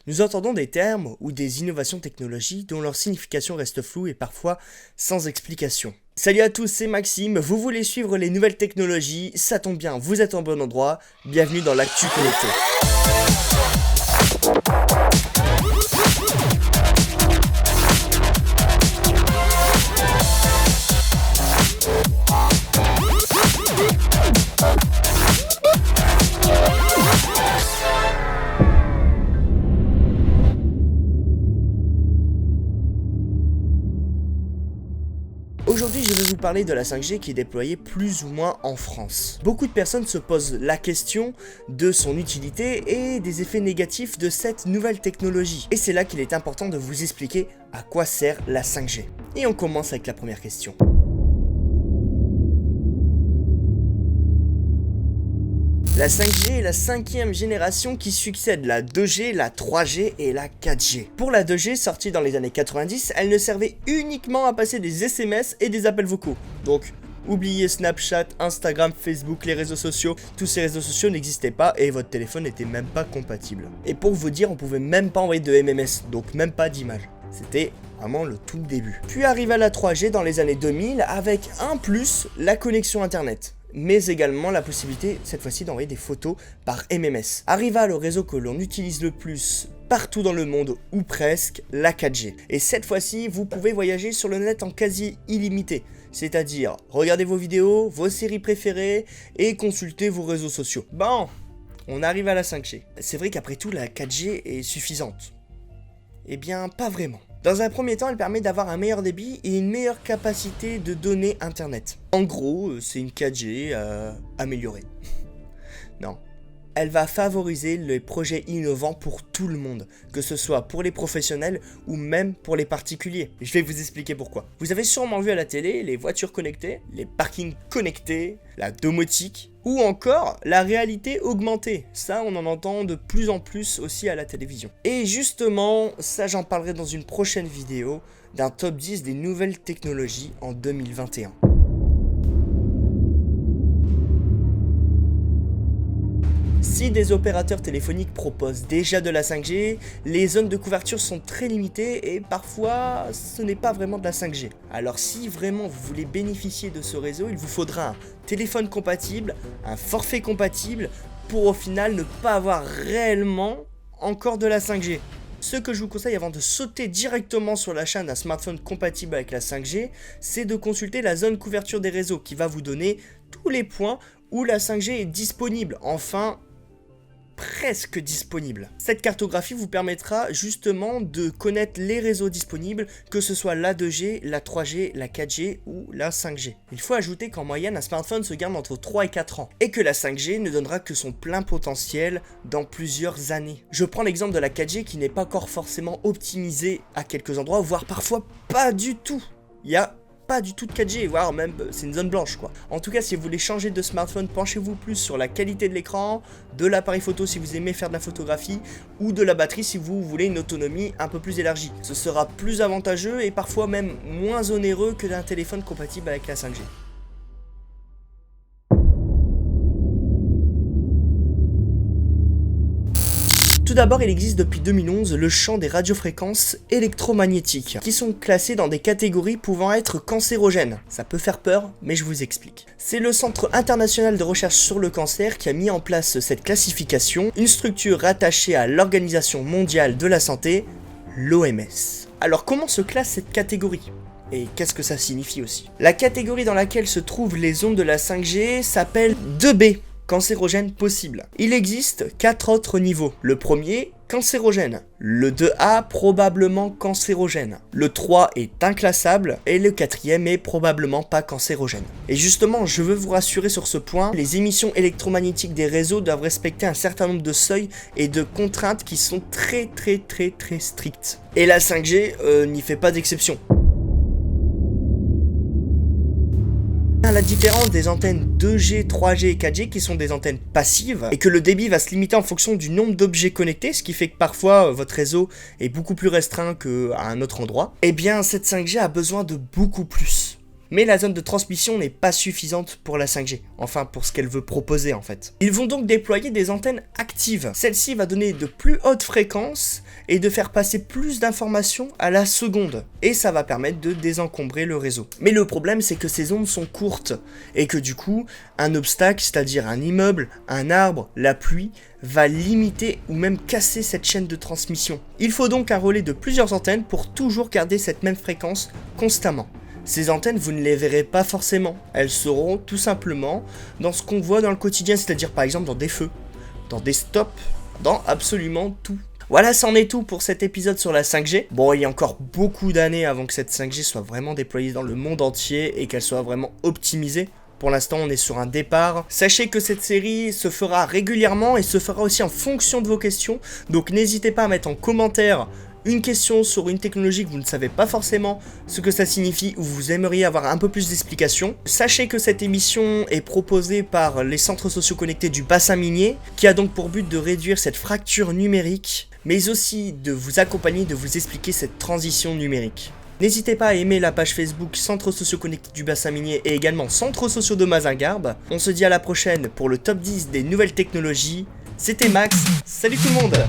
Nous entendons des termes ou des innovations technologiques dont leur signification reste floue et parfois sans explication. Salut à tous, c'est Maxime, vous voulez suivre les nouvelles technologies, ça tombe bien, vous êtes en bon endroit, bienvenue dans l'actu connecté. Aujourd'hui, je vais vous parler de la 5G qui est déployée plus ou moins en France. Beaucoup de personnes se posent la question de son utilité et des effets négatifs de cette nouvelle technologie. Et c'est là qu'il est important de vous expliquer à quoi sert la 5G. Et on commence avec la première question. La 5G est la cinquième génération qui succède la 2G, la 3G et la 4G. Pour la 2G, sortie dans les années 90, elle ne servait uniquement à passer des SMS et des appels vocaux. Donc, oubliez Snapchat, Instagram, Facebook, les réseaux sociaux. Tous ces réseaux sociaux n'existaient pas et votre téléphone n'était même pas compatible. Et pour vous dire, on pouvait même pas envoyer de MMS, donc même pas d'image. C'était vraiment le tout début. Puis arriva la 3G dans les années 2000 avec un plus, la connexion internet. Mais également la possibilité, cette fois-ci, d'envoyer des photos par MMS. Arriva le réseau que l'on utilise le plus partout dans le monde, ou presque, la 4G. Et cette fois-ci, vous pouvez voyager sur le net en quasi illimité. C'est-à-dire, regarder vos vidéos, vos séries préférées, et consulter vos réseaux sociaux. Bon, on arrive à la 5G. C'est vrai qu'après tout, la 4G est suffisante. Eh bien, pas vraiment. Dans un premier temps, elle permet d'avoir un meilleur débit et une meilleure capacité de données internet. En gros, c'est une 4G améliorée. Non. Elle va favoriser les projets innovants pour tout le monde, que ce soit pour les professionnels ou même pour les particuliers. Je vais vous expliquer pourquoi. Vous avez sûrement vu à la télé les voitures connectées, les parkings connectés, la domotique ou encore la réalité augmentée. Ça, on en entend de plus en plus aussi à la télévision. Et justement, ça j'en parlerai dans une prochaine vidéo d'un top 10 des nouvelles technologies en 2021. Si des opérateurs téléphoniques proposent déjà de la 5G, les zones de couverture sont très limitées et parfois ce n'est pas vraiment de la 5G. Alors si vraiment vous voulez bénéficier de ce réseau, il vous faudra un téléphone compatible, un forfait compatible pour au final ne pas avoir réellement encore de la 5G. Ce que je vous conseille avant de sauter directement sur la chaîne d'un smartphone compatible avec la 5G, c'est de consulter la zone couverture des réseaux qui va vous donner tous les points où la 5G est disponible. Enfin, presque disponible. Cette cartographie vous permettra justement de connaître les réseaux disponibles, que ce soit la 2G, la 3G, la 4G ou la 5G. Il faut ajouter qu'en moyenne, un smartphone se garde entre 3 et 4 ans, et que la 5G ne donnera que son plein potentiel dans plusieurs années. Je prends l'exemple de la 4G qui n'est pas encore forcément optimisée à quelques endroits, voire parfois pas du tout. Il y a pas du tout de 4G, voire même c'est une zone blanche quoi. En tout cas, si vous voulez changer de smartphone, penchez-vous plus sur la qualité de l'écran, de l'appareil photo si vous aimez faire de la photographie, ou de la batterie si vous voulez une autonomie un peu plus élargie. Ce sera plus avantageux et parfois même moins onéreux que d'un téléphone compatible avec la 5G. Tout d'abord, il existe depuis 2011 le champ des radiofréquences électromagnétiques, qui sont classées dans des catégories pouvant être cancérogènes. Ça peut faire peur, mais je vous explique. C'est le Centre international de recherche sur le cancer qui a mis en place cette classification, une structure rattachée à l'Organisation mondiale de la santé, l'OMS. Alors comment se classe cette catégorie ? Et qu'est-ce que ça signifie aussi ? La catégorie dans laquelle se trouvent les ondes de la 5G s'appelle 2B. Cancérogène possible. Il existe 4 autres niveaux. Le premier, cancérogène. Le 2A, probablement cancérogène. Le 3 est inclassable. Et le 4e est probablement pas cancérogène. Et justement, je veux vous rassurer sur ce point, les émissions électromagnétiques des réseaux doivent respecter un certain nombre de seuils et de contraintes qui sont très strictes. Et la 5G n'y fait pas d'exception. À la différence des antennes 2G, 3G et 4G qui sont des antennes passives et que le débit va se limiter en fonction du nombre d'objets connectés, ce qui fait que parfois votre réseau est beaucoup plus restreint qu'à un autre endroit, eh bien cette 5G a besoin de beaucoup plus. Mais la zone de transmission n'est pas suffisante pour la 5G, enfin pour ce qu'elle veut proposer en fait. Ils vont donc déployer des antennes actives. Celle-ci va donner de plus hautes fréquences et de faire passer plus d'informations à la seconde. Et ça va permettre de désencombrer le réseau. Mais le problème, c'est que ces ondes sont courtes et que du coup, un obstacle, c'est-à-dire un immeuble, un arbre, la pluie, va limiter ou même casser cette chaîne de transmission. Il faut donc un relais de plusieurs antennes pour toujours garder cette même fréquence constamment. Ces antennes, vous ne les verrez pas forcément. Elles seront tout simplement dans ce qu'on voit dans le quotidien, c'est-à-dire par exemple dans des feux, dans des stops, dans absolument tout. Voilà, c'en est tout pour cet épisode sur la 5G. Bon, il y a encore beaucoup d'années avant que cette 5G soit vraiment déployée dans le monde entier et qu'elle soit vraiment optimisée. Pour l'instant, on est sur un départ. Sachez que cette série se fera régulièrement et se fera aussi en fonction de vos questions. Donc n'hésitez pas à mettre en commentaire une question sur une technologie que vous ne savez pas forcément ce que ça signifie ou vous aimeriez avoir un peu plus d'explications. Sachez que cette émission est proposée par les centres sociaux connectés du bassin minier, qui a donc pour but de réduire cette fracture numérique, mais aussi de vous accompagner, de vous expliquer cette transition numérique. N'hésitez pas à aimer la page Facebook Centres sociaux connectés du bassin minier et également Centres sociaux de Mazingarbe. On se dit à la prochaine pour le top 10 des nouvelles technologies. C'était Max, salut tout le monde!